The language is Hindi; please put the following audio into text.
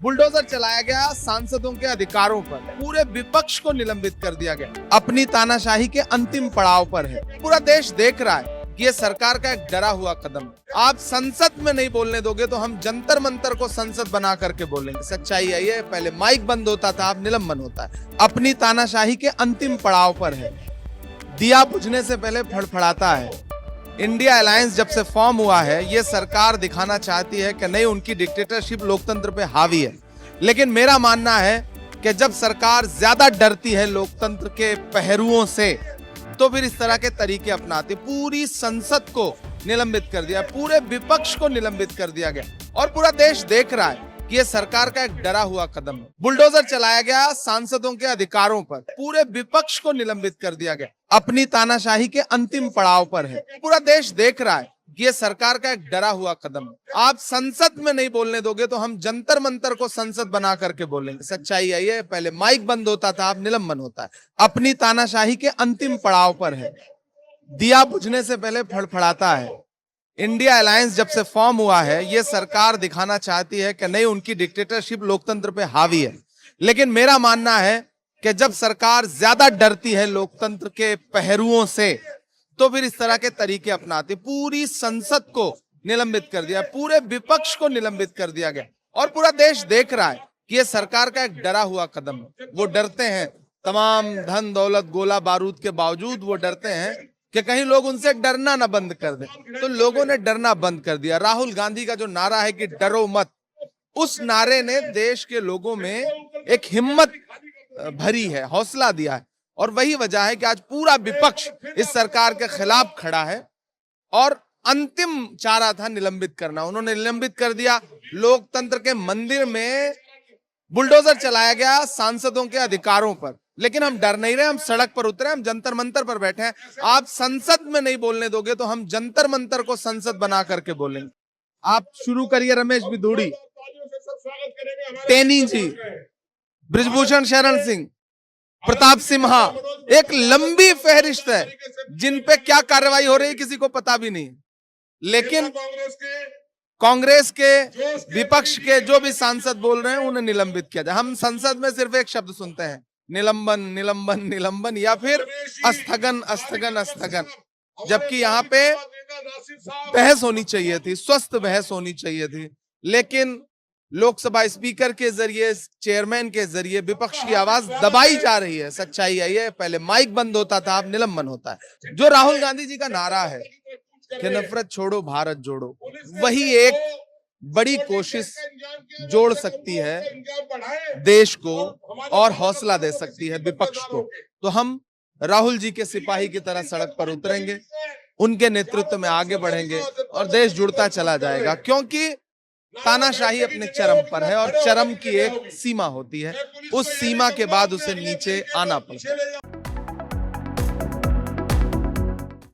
बुलडोजर चलाया गया सांसदों के अधिकारों पर, पूरे विपक्ष को निलंबित कर दिया गया, अपनी तानाशाही के अंतिम पड़ाव पर है। पूरा देश देख रहा है कि ये सरकार का एक डरा हुआ कदम है। आप संसद में नहीं बोलने दोगे तो हम जंतर मंतर को संसद बना करके बोलेंगे। सच्चाई है ये, पहले माइक बंद होता था, अब निलंबन होता है। अपनी तानाशाही के अंतिम पड़ाव पर है, दिया बुझने से पहले फड़फड़ाता है। इंडिया अलायंस जब से फॉर्म हुआ है, ये सरकार दिखाना चाहती है कि नहीं, उनकी डिक्टेटरशिप लोकतंत्र पे हावी है। लेकिन मेरा मानना है कि जब सरकार ज्यादा डरती है लोकतंत्र के पहरुओं से, तो फिर इस तरह के तरीके अपनाती। पूरी संसद को निलंबित कर दिया, पूरे विपक्ष को निलंबित कर दिया गया, और पूरा देश देख रहा है कि ये सरकार का एक डरा हुआ कदम है। बुलडोजर चलाया गया सांसदों के अधिकारों पर, पूरे विपक्ष को निलंबित कर दिया गया, अपनी तानाशाही के अंतिम पड़ाव पर है। पूरा देश देख रहा है कि ये सरकार का एक डरा हुआ कदम है। आप संसद में नहीं बोलने दोगे तो हम जंतर मंतर को संसद बना करके बोलेंगे। सच्चाई है ये, पहले माइक बंद होता था, अब निलंबन होता है। अपनी तानाशाही के अंतिम पड़ाव पर है, दिया बुझने से पहले फड़फड़ाता है। इंडिया अलायंस जब से फॉर्म हुआ है, ये सरकार दिखाना चाहती है कि नहीं, उनकी डिक्टेटरशिप लोकतंत्र पे हावी है। लेकिन मेरा मानना है कि जब सरकार ज्यादा डरती है लोकतंत्र के पहरुओं से, तो फिर इस तरह के तरीके अपनाती। पूरी संसद को निलंबित कर दिया, पूरे विपक्ष को निलंबित कर दिया गया, और पूरा देश देख रहा है कि ये सरकार का एक डरा हुआ कदम है। वो डरते हैं, तमाम धन दौलत गोला बारूद के बावजूद वो डरते हैं कि कहीं लोग उनसे डरना ना बंद कर दें। तो लोगों ने डरना बंद कर दिया। राहुल गांधी का जो नारा है कि डरो मत, उस नारे ने देश के लोगों में एक हिम्मत भरी है, हौसला दिया है, और वही वजह है कि आज पूरा विपक्ष इस सरकार के खिलाफ खड़ा है। और अंतिम चारा था निलंबित करना, उन्होंने निलंबित कर दिया। लोकतंत्र के मंदिर में बुलडोजर चलाया गया सांसदों के अधिकारों पर, लेकिन हम डर नहीं रहे, हम सड़क पर उतरे, हम जंतर मंतर पर बैठे हैं। आप संसद में नहीं बोलने दोगे तो हम जंतर मंतर को संसद बना करके बोलेंगे। आप शुरू करिए, रमेश बिधूड़ी, टेनी जी, बृजभूषण शरण सिंह, प्रताप सिम्हा, एक लंबी फहरिस्त है जिन पे क्या कार्रवाई हो रही है किसी को पता भी नहीं। लेकिन कांग्रेस के विपक्ष के जो भी सांसद बोल रहे हैं उन्हें निलंबित किया जाए। हम संसद में सिर्फ एक शब्द सुनते हैं, निलंबन निलंबन निलंबन, या फिर स्थगन स्थगन स्थगन, जबकि यहाँ पे बहस होनी चाहिए थी, स्वस्थ बहस होनी चाहिए थी। लेकिन लोकसभा स्पीकर के जरिए, चेयरमैन के जरिए विपक्ष की आवाज दबाई जा रही है। सच्चाई है ये, पहले माइक बंद होता था, अब निलंबन होता है। जो राहुल गांधी जी का नारा है कि नफरत छोड़ो भारत जोड़ो, वही एक बड़ी कोशिश जोड़ सकती है देश को और हौसला दे सकती है विपक्ष को। तो हम राहुल जी के सिपाही की तरह सड़क पर उतरेंगे, उनके नेतृत्व में आगे बढ़ेंगे, और देश जुड़ता चला जाएगा। क्योंकि तानाशाही अपने चरम पर है, और चरम की एक सीमा होती है, उस सीमा के बाद उसे नीचे आना पड़ता है।